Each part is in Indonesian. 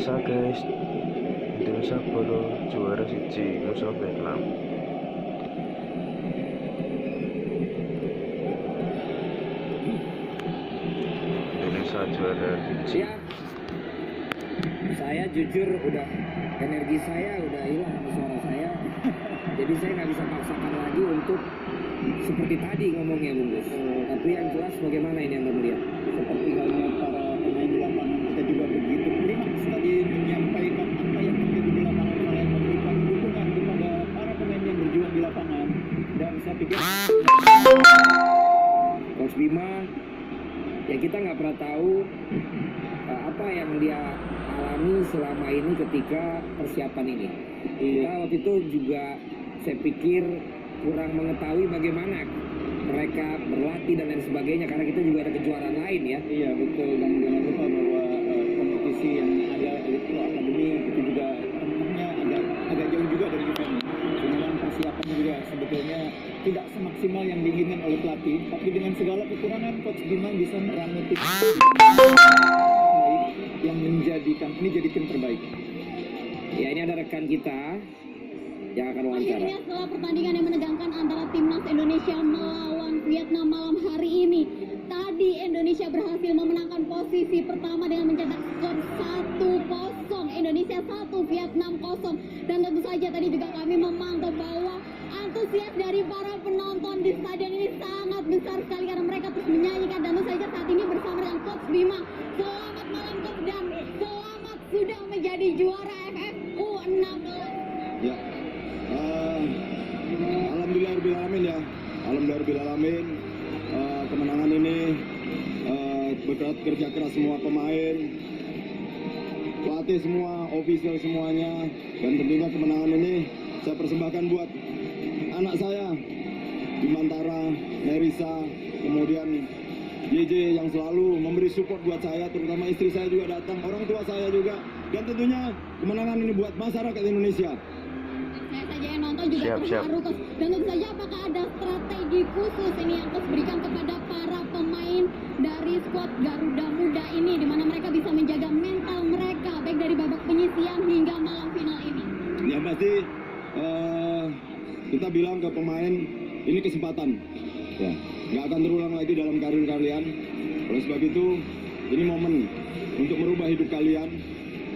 Biasa guys, Indonesia Polo juara siji musuh Vietnam. Indonesia juara siji. Ya, saya jujur udah energi saya udah hilang sama suara saya. Jadi saya nggak bisa paksakan lagi untuk seperti tadi ngomongnya Bung Gus. Tapi yang jelas bagaimana ini Anda melihat? Seperti halnya para pemain di lapangan, kita juga begitu klimaks tadi menyampaikan apa yang terjadi di lapangan, kalian memberikan dukungan kepada para pemain yang berjuang di lapangan. Dan saya pikir Coach Bima, ya kita nggak pernah tahu apa yang dia alami selama ini ketika persiapan ini. Kita waktu itu juga saya pikir kurang mengetahui bagaimana mereka berlatih dan lain sebagainya karena kita juga ada kejuaraan lain ya. iya betul, dan jangan lupa bahwa kompetisi yang ada itu akademi itu juga tempatnya agak jauh juga dari event. Memang persiapan juga sebetulnya tidak semaksimal yang diinginkan oleh pelatih, tapi dengan segala kekurangan Coach Bima bisa meramu tim yang menjadikan ini jadi tim terbaik. Ya ini ada rekan kita yang akan wawancara. Akhirnya setelah pertandingan yang menegangkan antara timnas Indonesia melawan Vietnam malam hari ini, tadi Indonesia berhasil memenangkan posisi pertama dengan mencetak skor 1-0. Indonesia 1, Vietnam 0. Dan tentu saja tadi juga kami memantau bahwa antusias dari para penonton di stadion ini sangat besar sekali karena mereka terus menyanyikan. Dan tentu saja saat ini bersama dengan Coach Bima. Selamat malam Coach dan selamat sudah menjadi juara AFF U16. Ya, alhamdulillahirobbilalamin ya, alhamdulillahirobbilalamin. Kemenangan ini berkat kerja keras semua pemain, pelatih semua, official semuanya, dan tentunya kemenangan ini saya persembahkan buat anak saya, Bimantara, Nerisa, kemudian JJ yang selalu memberi support buat saya, terutama istri saya juga datang, orang tua saya juga, dan tentunya kemenangan ini buat masyarakat Indonesia. Saya saja yang nonton juga Siap. terharu Coach. Dan tentu saja apakah ada strategi khusus ini yang Coach berikan kepada para pemain dari skuad Garuda Muda ini di mana mereka bisa menjaga mental mereka baik dari babak penyisian hingga malam final ini. Yang pasti kita bilang ke pemain ini kesempatan, ya nggak akan terulang lagi dalam karir kalian. Oleh sebab itu ini momen untuk merubah hidup kalian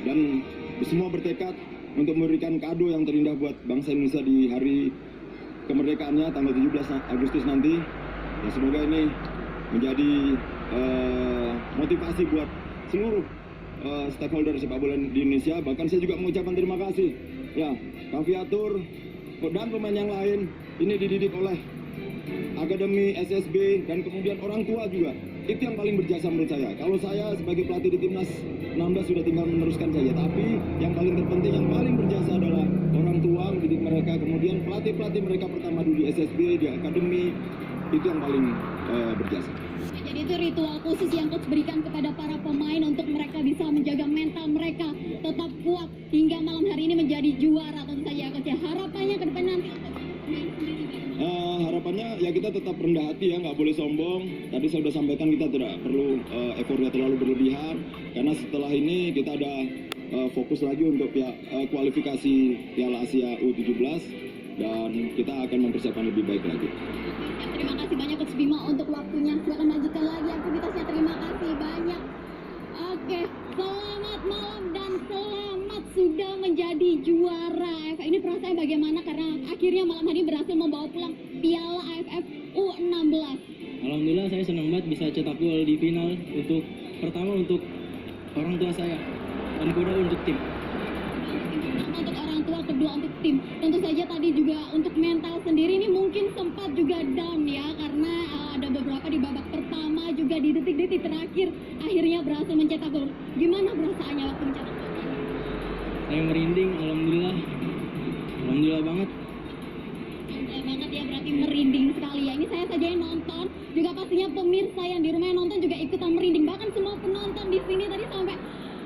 dan semua bertekad untuk memberikan kado yang terindah buat bangsa Indonesia di hari kemerdekaannya tanggal 17 Agustus nanti. Dan semoga ini menjadi motivasi buat seluruh stakeholder sepak bola di Indonesia. Bahkan saya juga mengucapkan terima kasih ya Kang Viatur dan pemain yang lain. Ini dididik oleh akademi SSB dan kemudian orang tua juga. Itu yang paling berjasa menurut saya. Kalau saya sebagai pelatih di timnas 16 sudah tinggal meneruskan saja, tapi yang paling terpenting, yang paling berjasa adalah orang tua mendidik mereka, kemudian pelatih mereka pertama dulu di SSB, di akademi, itu yang paling berjasa. Jadi itu ritual khusus yang Coach berikan kepada para pemain untuk mereka bisa menjaga mental mereka tetap kuat hingga malam hari ini menjadi juara. Tentu saja Coach ya. Harapannya ke depan nanti Harapannya ya kita tetap rendah hati ya, nggak boleh sombong. Tadi saya sudah sampaikan kita tidak perlu euforia terlalu berlebihan, karena setelah ini kita ada fokus lagi untuk kualifikasi Piala Asia U17 dan kita akan mempersiapkan lebih baik lagi. terima kasih banyak Coach Bima untuk waktunya. Silakan lanjutkan lagi aktivitasnya. Terima kasih banyak. Oke, selamat malam dan selamat sudah menjadi juara AFF. Ini perasaan bagaimana karena akhirnya malam hari berhasil membawa pulang Piala AFF U16. Alhamdulillah saya senang banget bisa cetak gol di final pertama untuk orang tua saya dan kedua untuk tim. Untuk orang tua, kedua untuk tim. Tentu saja tadi juga untuk mental sendiri ini mungkin sempat juga down ya karena ada beberapa di babak pertama juga di detik-detik terakhir akhirnya berhasil mencetak gol. Gimana perasaannya waktu mencetak gol? Saya merinding, alhamdulillah banget. Alhamdulillah banget ya, berarti merinding sekali ya. Ini saya saja yang nonton, juga pastinya pemirsa yang di rumah yang nonton juga ikutan merinding. Bahkan semua penonton di sini tadi sampai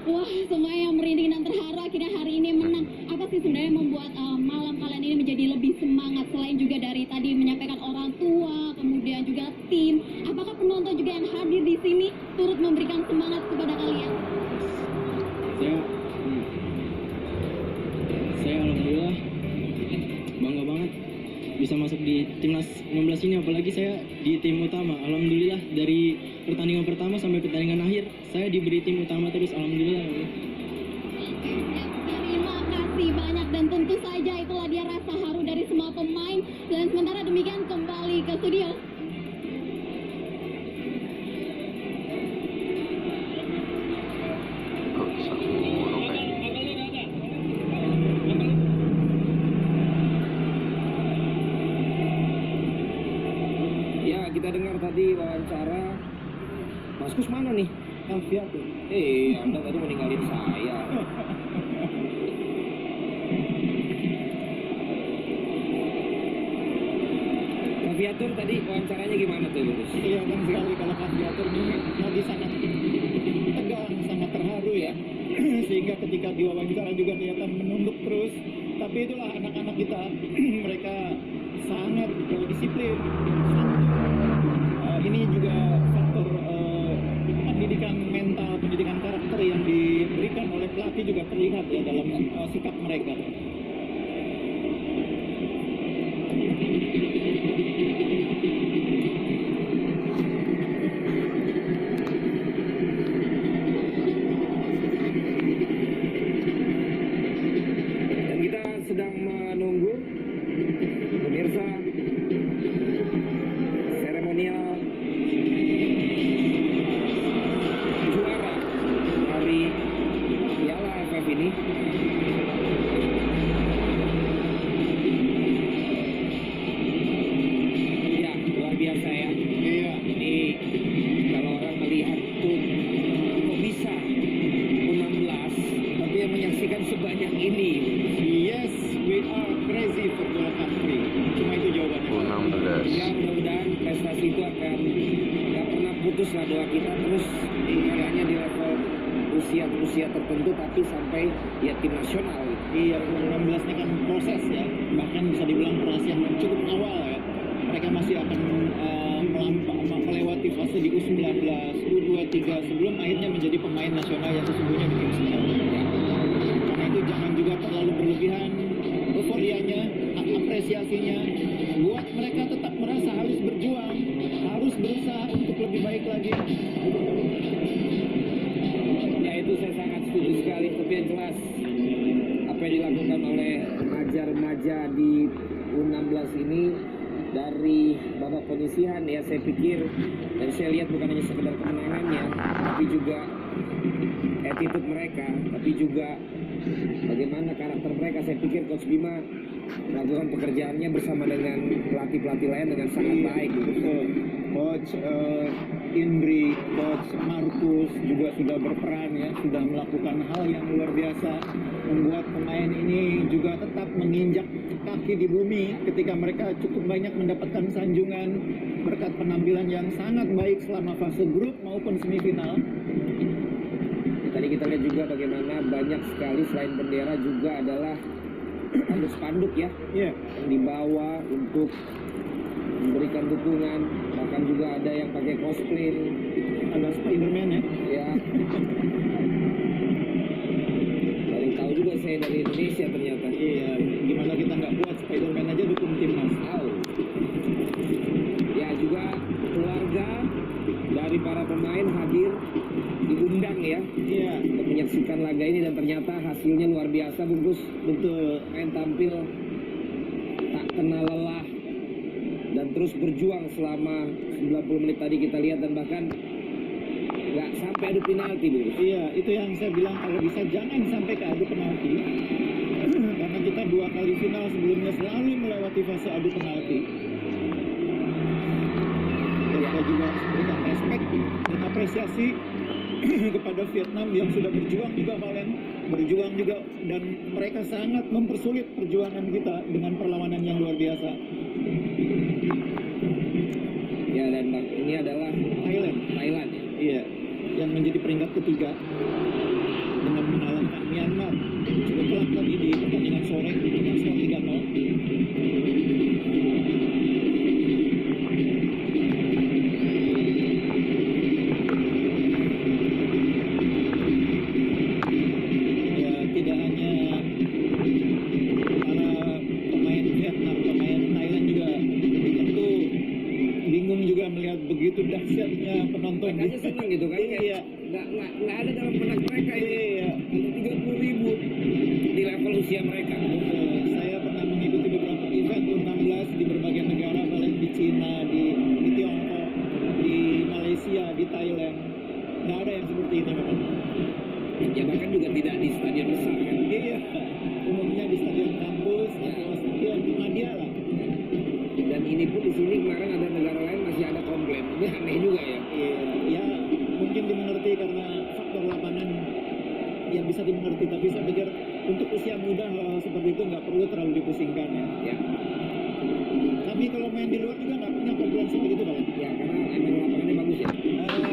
wah semua yang merinding dan terharu akhirnya hari ini menang. Apa sih sebenarnya yang membuat malam kalian ini menjadi lebih semangat selain juga dari tadi menyampaikan orang tua, kemudian juga tim. Apakah penonton juga yang hadir di sini turut memberikan semangat kepada kalian? Saya bisa masuk di timnas 16 ini, apalagi saya di tim utama. Alhamdulillah dari pertandingan pertama sampai pertandingan akhir saya diberi tim utama terus, alhamdulillah. Terima kasih banyak dan tentu saja itulah dia rasa haru dari semua pemain. Dan sementara demikian kembali ke studio. Kok bisa ngono kayak Ya, kita dengar tadi wawancara. Mas Kus mana nih? Alfiatur. Anda tadi meninggalin saya. Kaviatur tadi wawancaranya gimana tuh, Gus? Iya, kan sekali kalau Alfiatur ini tadi sangat tegang, sangat terharu ya. Sehingga ketika diwawancara juga kelihatan menunduk terus. Tapi itulah anak-anak kita, mereka sangat disiplin. Ini juga faktor pendidikan mental, pendidikan karakter yang diberikan oleh pelatih juga terlihat ya dalam sikap mereka. Dan kita sedang menunggu pemirsa seremonial juara dari Piala AFF ini. Ya, luar biasa ya. Iya. Ini kalau orang melihat tuh kok bisa U16 tapi yang menyaksikan sebanyak ini. Yes, we are crazy football country. Cuma itu jawabannya. U16. Ya mudah-mudahan prestasi itu akan nggak pernah putus lah doa kita terus hanya di level usia tertentu tapi sampai ya tim nasional gitu. Iya, U16 ini kan proses ya, bahkan bisa dibilang proses yang cukup awal ya. Mereka masih akan melewati fase di U19, U23 sebelum akhirnya menjadi pemain nasional yang sesungguhnya di tim senior. Karena itu jangan juga terlalu berlebihan euforianya, apresiasinya. Buat mereka tetap merasa harus berjuang, harus berusaha untuk lebih baik lagi. Ya itu saya sangat setuju sekali. Tapi yang jelas apa yang dilakukan oleh remaja-remaja di U16 ini dari babak penyisihan ya saya pikir dan saya lihat bukan hanya sekedar kemenangannya tapi juga attitude mereka, tapi juga bagaimana karakter mereka. Saya pikir Coach Bima melakukan pekerjaannya bersama dengan pelatih-pelatih lain dengan sangat baik. Betul. Coach Indri, Coach Markus juga sudah berperan ya, sudah melakukan hal yang luar biasa, membuat pemain ini juga tetap menginjak kaki di bumi ketika mereka cukup banyak mendapatkan sanjungan berkat penampilan yang sangat baik selama fase grup maupun semifinal. Tadi kita lihat juga bagaimana banyak sekali selain bendera juga adalah spanduk ya Iya. yang dibawa untuk memberikan dukungan, bahkan juga ada yang pakai cosplay Ada Spiderman ya. ya. Baru tahu juga saya dari Indonesia ternyata. Iya, gimana kita nggak buat Spiderman aja dukung timnas. Tahu. Ya juga keluarga dari para pemain hadir diundang ya Iya, untuk menyaksikan laga ini dan ternyata hasilnya luar biasa bungkus. betul. Main tampil tak kenal lelah dan terus berjuang selama 90 menit tadi kita lihat dan bahkan nggak sampai adu penalti Bu. Iya, itu yang saya bilang kalau bisa jangan sampai ke adu penalti. Karena kita 2 kali final sebelumnya selalu melewati fase adu penalti. Kita juga berikan respect dan apresiasi kepada Vietnam yang sudah berjuang juga Valen, berjuang juga dan mereka sangat mempersulit perjuangan kita dengan perlawanan yang luar biasa. Ya dan ini adalah Thailand, Thailand ya. iya, yang menjadi peringkat ketiga dengan mengalahkan Myanmar cukup telak tadi di pertandingan sore dengan skor 3-0. Ya, tidak hanya para pemain Vietnam, pemain Thailand begitu dahsyatnya penonton. Makanya seneng gitu kan, Iya. nggak ada dalam benak mereka ini. Iya. Ada 30.000 di level usia mereka. Saya pernah mengikuti beberapa event U16 di berbagai negara, paling di Cina, di Tiongkok, di Malaysia, di Thailand. Nggak ada yang seperti ini memang. Ya bahkan juga tidak di stadion besar kan. Iya. Umumnya di stadion kampus atau stadion media lah. Dan ini pun di sini kemarin ada negara lain masih ada komplain. Ini aneh juga ya. Iya, ya mungkin dimengerti karena faktor lapangan yang bisa dimengerti. Tapi saya pikir untuk usia muda hal seperti itu nggak perlu terlalu dipusingkan ya. Ya, Tapi kalau main di luar juga nggak punya komplain seperti itu Pak. ya karena emang lapangannya bagus ya.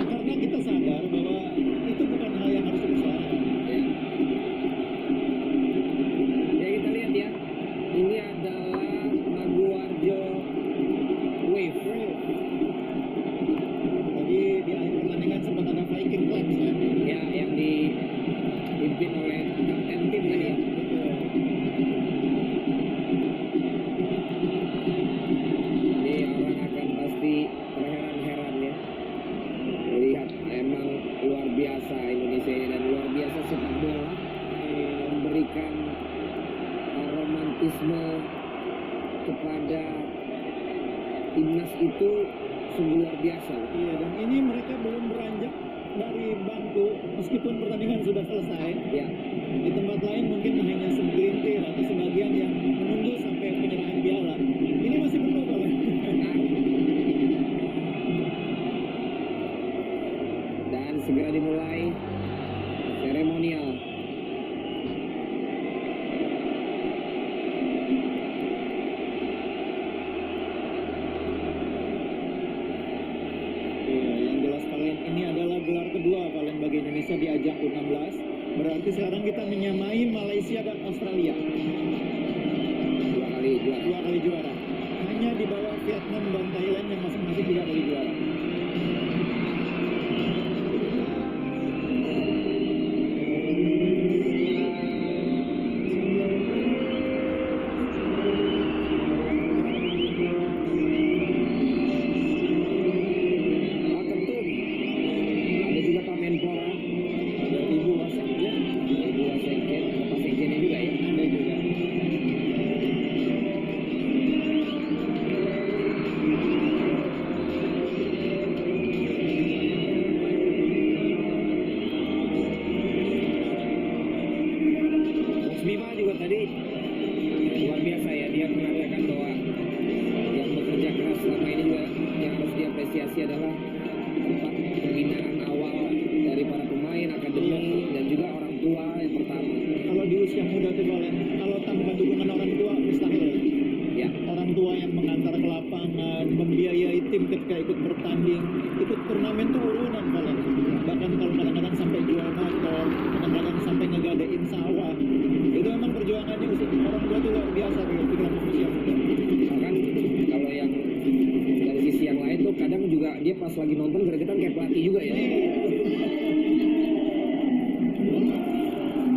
Karena kita sadar bahwa itu bukan hal yang harus dipersoalkan. Ya. Ya kita lihat ya. Ini adalah Maguwarjo Wave. Tadi di akhir pertandingan sempat ada Viking Clubs ya. Ya, yang dipimpin oleh kapten tim tadi ya. Ini orang akan pasti terheran-heran ya melihat emang luar biasa Indonesia ini dan luar biasa sepak bola memberikan romantisme kepada timnas itu sungguh luar biasa. Iya, dan ini mereka belum beranjak dari bangku meskipun pertandingan sudah selesai. Ya, Di tempat lain mungkin hanya segelintir atau sebagian yang menunggu sampai penyerahan piala. Ini masih penuh Pak. dan segera dimulai seremonial. Iya, yang jelas kalian ini adalah gelar kedua kalian bagi Indonesia di ajang U16. Berarti sekarang kita menyamai Malaysia dan Australia. Dua kali juara. Dua kali juara. Hanya di bawah Vietnam dan Thailand yang masing-masing 3 kali juara. Pak Ketum, ada juga Pak Menpora, Ada Ibu Wasekjen, ada Ibu Wasekjen, ada Pak Sekjennya juga ya. ada juga. Coach Bima juga tadi luar biasa ya, dia mengatakan bahwa yang bekerja keras selama ini juga yang harus diapresiasi adalah tempat pembinaan awal dari para pemain, akademi, dan juga orang tua yang pertama. Kalau di usia muda tuh kalian, kalau tanpa dukungan orang tua mustahil. Ya, Orang tua yang mengantar ke lapangan, membiayai tim ketika ikut bertanding, ikut turnamen tuh urunan kalian. Bahkan kalau kadang-kadang sampai jual motor, kadang-kadang sampai ngegadein sawah. Itu memang perjuangannya orang tua tuh luar biasa kalau pikiran manusia muda. bahkan kalau yang dari sisi yang lain tuh kadang juga dia pas lagi nonton gregetan kayak pelatih juga ya.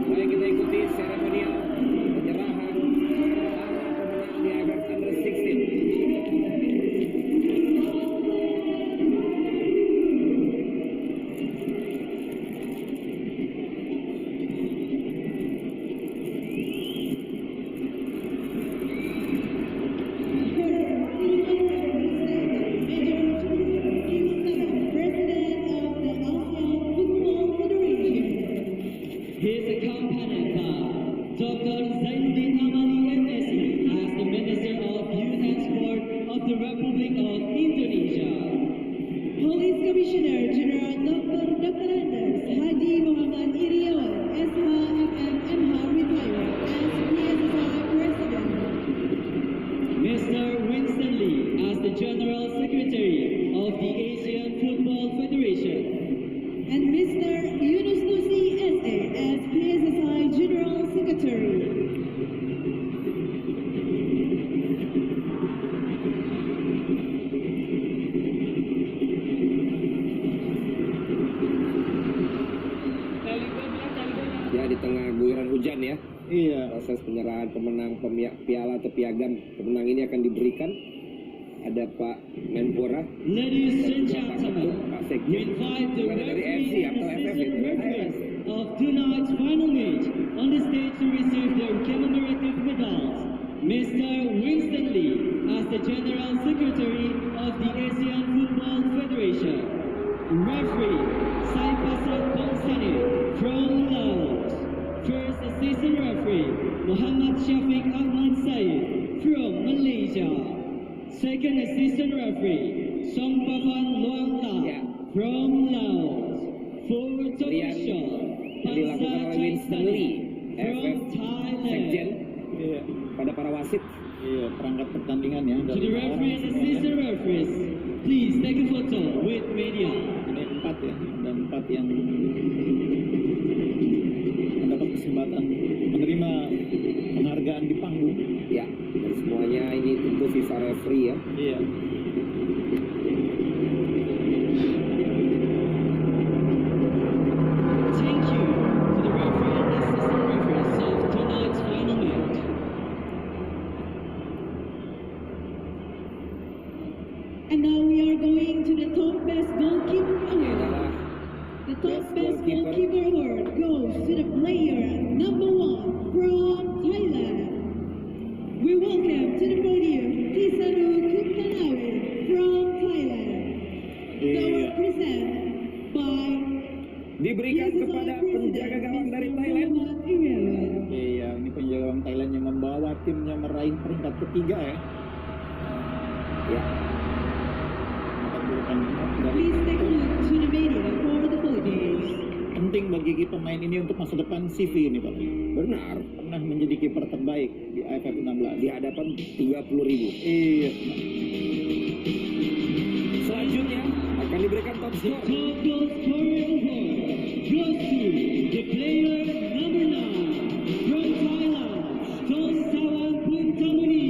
Mari kita ikuti seremonial penyerahan para pemenang di AFF Under 16. President of the ASEAN Football Federation. His accompanied by Dr. Zainuddin Amali MSc as the Minister of Youth and Sport of the Republic of Indonesia. Police Commissioner General Dr. Andes Haji Muhammad Iriawan, SHFM MH retired as PSSI President. Mr. Winston Lee as the General Secretary of the Asian Football Federation. And Mr. Yunus Nusi SA as PSSI General Secretary. Ya di tengah guyuran hujan ya, Iya. proses penyerahan pemenang piala atau piagam pemenang ini akan diberikan ada Pak Menpora, Ladies and Pak Ketum, gentlemen, Pak we Sekjen, invite the bukan dari referee FC and atau FF assistant itu. referees of tonight's final match on the stage to receive their commemorative medals. Mr. Winston Lee, as the General Secretary of the Asian Football Federation. Referee, Saipasan Pongsani from Laos. First assistant referee, Muhammad Shafiq Ahmad Said from Malaysia. Second assistant referee, Songpavan Luangta Ya. from Laos. Fourth Pilihan official, yang dilakukan oleh Winston Lee, from FF Sekjen, Thailand. Iya, pada para wasit. iya, perangkat pertandingan ya. To the referee and assistant referees, please take a photo with media. Ini 4 ya, dan 4 yang mendapat kesempatan menerima penghargaan di panggung. Ya, dan semuanya ini tentu FIFA referee ya. Iya. Thank you to the referee and assistant referees of tonight's final match. And now we are going to the top best goalkeeper Ini award. adalah The top Best best goalkeeper. goalkeeper award goes to the player number 1 from Thailand. We welcome to the podium Tisaru Kuptanawe from Thailand. The Iya. award presented by diberikan kepada penjaga gawang dari Thailand. Iya, ini penjaga gawang Thailand yang membawa timnya meraih peringkat ketiga ya. Ya, Mendapatkan dari Please take a look to the media for the Philippines. penting bagi pemain ini untuk masa depan CV ini Pak. benar. Pernah menjadi kiper terbaik di AFF 16. Di hadapan 30.000. Iya. Selanjutnya akan diberikan top The score. top goal scorer award goes to the player number 9 from Thailand, Tongsawan Puntamuni.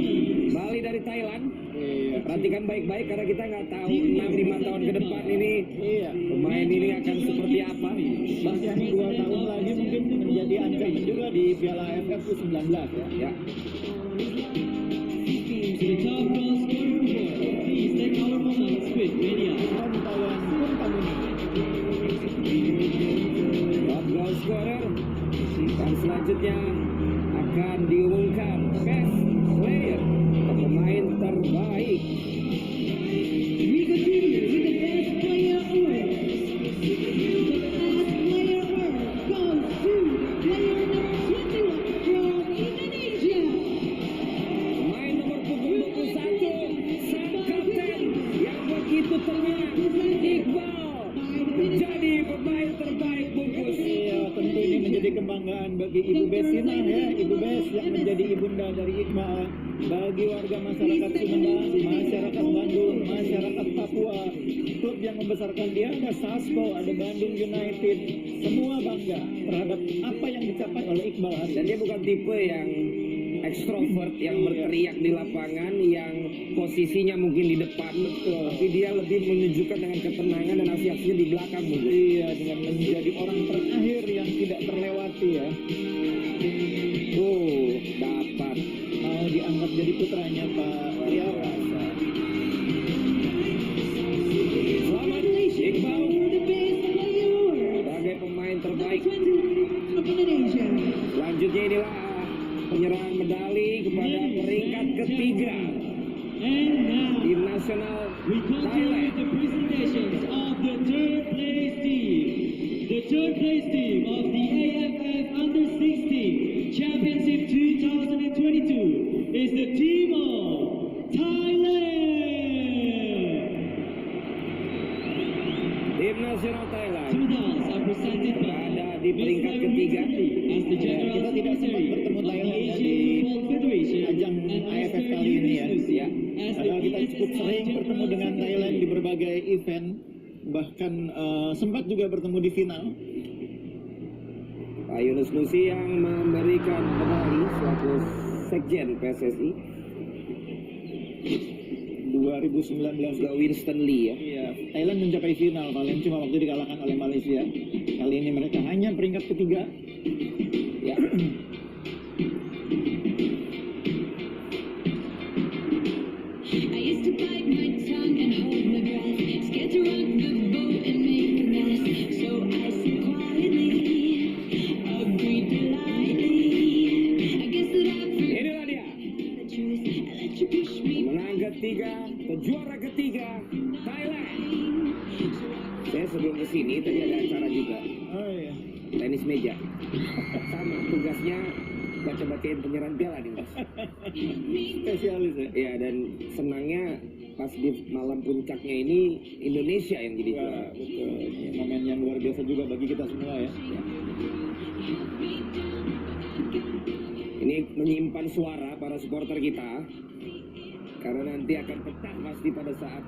Bali dari Thailand. Iya. Perhatikan baik-baik karena kita nggak tahu 6-5 tahun ke depan ini Iya. pemain ini akan seperti apa. Bahkan 2 tahun lagi mungkin menjadi ancaman juga di Piala AFF U19 ya. Ya, To the top goal scorer award, please take our moments with media. Tongsawan Puntamuni. top goal scorer. Dan selanjutnya akan diumumkan best player atau pemain terbaik. We continue with the best player award. The best player award goes to player number 21 from Indonesia. Pemain nomor punggung 21, sang kapten yang begitu tenang, Iqbal, menjadi pemain terbaik bungkus. Iya, tentu ini menjadi kebanggaan bagi Ibu Besina ya, Ibu Bes yang menjadi ibunda dari Iqbal. Bagi warga masyarakat Sumedang, masyarakat Bandung, masyarakat Papua, klub yang membesarkan dia ada Sasko, ada Bandung United, semua bangga terhadap apa yang dicapai oleh Iqbal hari Dan ini. dia bukan tipe yang ekstrovert yang berteriak di lapangan, yang posisinya mungkin di depan, tapi dia lebih menunjukkan dengan ketenangan dan aksi-aksinya di belakang mungkin. Iya, dengan menjadi orang terakhir yang tidak terlewati ya. Dapat. Mau dianggap jadi putranya Pak Riawa. Selamat Iqbal For the best player award. sebagai pemain Number terbaik. 20 from Indonesia. Selanjutnya inilah penyerahan medali kepada peringkat ketiga And now, tim nasional we continue Thailand. with the presentations of the third place team. The third place team of the AFF Under 16 Championship 2022 is the team of Thailand. Tim nasional Thailand Medals are presented by berada di peringkat ketiga. as the General Kita tidak sempat Secretary bertemu of the Thailand Asian di Football Federation ajang and AFF Mr. kali ini ya. Yunus Nusi Ya. as the Padahal kita cukup PSSI sering bertemu General dengan Thailand di Secretary. berbagai event, bahkan sempat juga bertemu di final. Pak Yunus Nusi yang memberikan medali selaku Sekjen PSSI 2019 juga Winston Lee ya. Iya, Thailand mencapai final, kalian cuma waktu dikalahkan oleh Malaysia. Kali ini mereka hanya peringkat ketiga. Ya. Ayo used to bite my tongue and hold my breath, scared to rock the boat and make a mess. So I said quietly, agreed politely. I guess that I Inilah dia forgot the truth. I let you push me. menang ketiga, juara ketiga Thailand. Saya sebelum kesini tadi ada acara juga Oh iya. tenis meja. Sama tugasnya baca-bacain penyerahan piala nih mas. Spesialis ya. Iya, dan senangnya pas di malam puncaknya ini Indonesia yang jadi Ya, juara. betul. Momen yang luar biasa juga bagi kita semua ya. Ini menyimpan suara para supporter kita karena nanti akan pecah pasti pada saat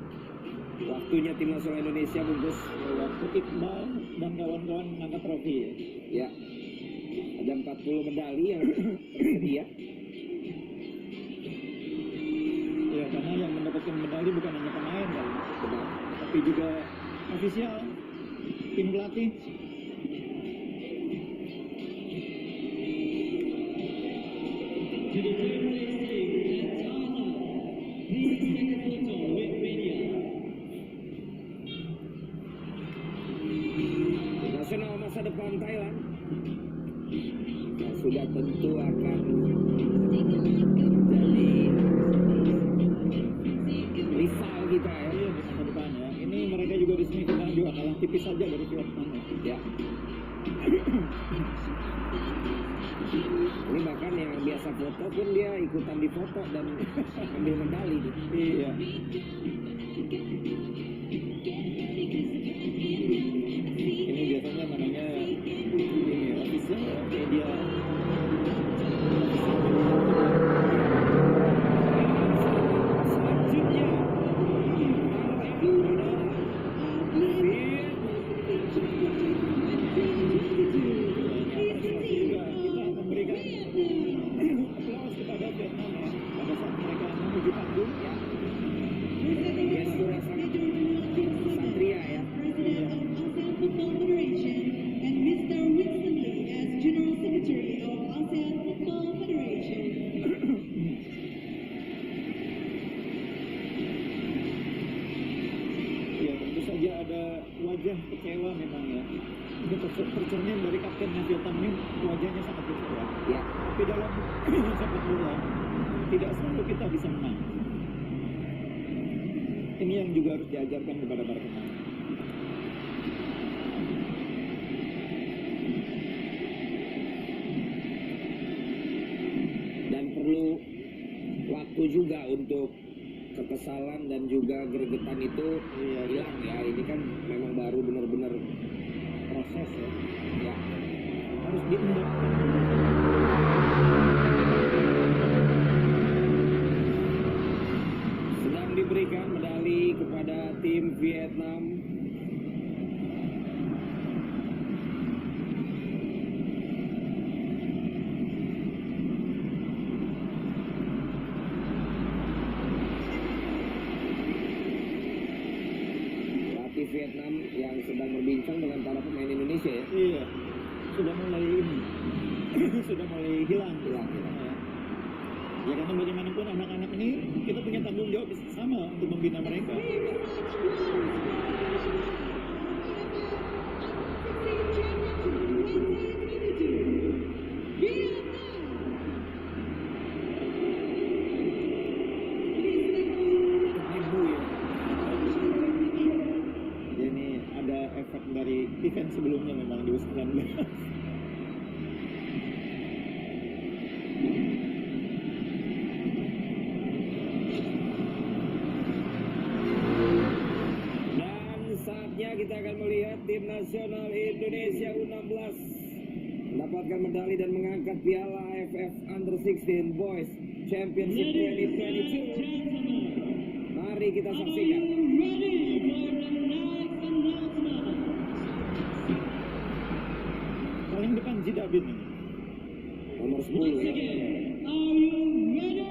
waktunya tim nasional Indonesia bungkus. Waktu Iqbal dan kawan-kawan mengangkat trofi ya. Ya, ada 40 medali yang tersedia. Ya, karena yang mendapatkan medali bukan hanya pemain kan, Benar. tapi juga ofisial, tim pelatih. To the third place team at Thailand, please take a photo with media. Nasional masa depan Thailand yang sudah tentu akan jadi rival kita ya. Iya, di masa depan ya. Ini mereka juga di semifinal juga kalah tipis saja dari Vietnam ya. Ya. Ini bahkan yang biasa foto pun dia ikutan di foto dan ambil medali nih. Iya. Ini biasanya namanya ini official media. Selanjutnya Juga kita memberikan aplaus kepada Vietnam ya pada saat mereka menuju panggung ya. gestur yang sangat satria ya. President of ASEAN Football Federation, and Mr. Winston Lee as General Secretary of ASEAN Football Federation. Ya, tentu saja ada wajah kecewa memang ya. Itu tercermin dari kaptennya Vietnam ini, wajahnya sangat kecewa. Ya, Tapi dalam sepak bola tidak selalu kita bisa menang. Ini yang juga harus diajarkan kepada para pemain. dan perlu waktu juga untuk kekesalan dan juga gregetan itu hilang ya. Ini kan memang baru benar-benar Proses ya, ya. harus diendap. Sedang diberikan medali kepada tim Vietnam. Pelatih Vietnam yang sedang berbincang dengan para pemain Indonesia ya. Iya, sudah mulai ini, sudah mulai hilang. Hilang. Ya karena bagaimanapun anak-anak ini kita punya tanggung jawab sama untuk membina mereka. Ibu ya. Jadi ada efek dari event sebelumnya memang di U19. Dan saatnya kita akan melihat tim nasional Indonesia U16 mendapatkan medali dan mengangkat piala AFF Under 16 Boys Championship Ladies and 2022. gentlemen, Mari kita are saksikan. you ready for the next announcement? Paling depan Jidabin ini. Nomor 10 Once ya. again, are you ready?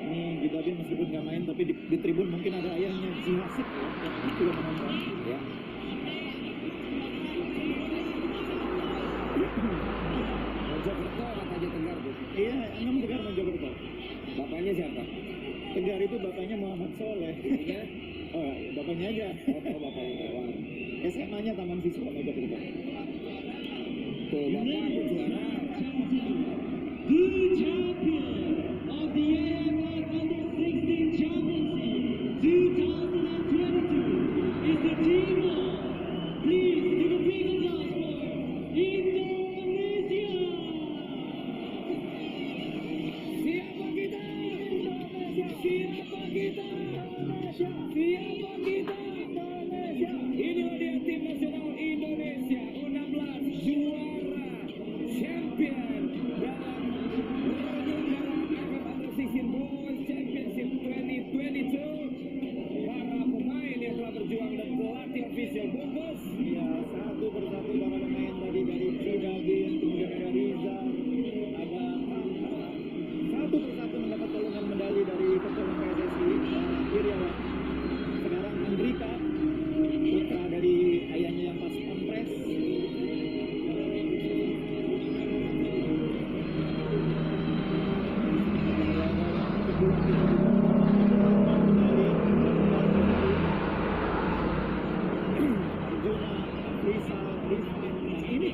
Ini Jidabin meskipun nggak main tapi di tribun mungkin ada ayahnya Jihasik ya, yang juga menonton. Ya. Mojokerto katanya Tegar tuh. Iya, Angam Tegar Mojokerto. Bapaknya siapa? Tegar itu bapaknya Muhammad Soleh. Ibunya? Oh, bapaknya aja. Oh, bapaknya. Wah. SMA-nya Taman Siswa Mega Depan. Tuh, bapaknya juara. The champion of the AFF Under-16 Championship 2022 is the team of, please give a big applause for Indonesia. Siapa kita? Indonesia. Siapa kita? Indonesia. Siapa kita? Indonesia. Inilah dia tim nasional Indonesia U16 juara champion dalam penyelenggaraan AFF Under-16 Boys Championship 2022. Para pemain yang telah berjuang dan pelatih official bungkus. Ya, satu persatu para pemain tadi dari Cidagin, kemudian ada Riza, ada satu persatu mendapat tolongan medali dari Ketua PSSI, Iriawan. Sekarang Andrika, putra dari ayahnya yang pas pampres. Arjuna, Risa, Rizman, ini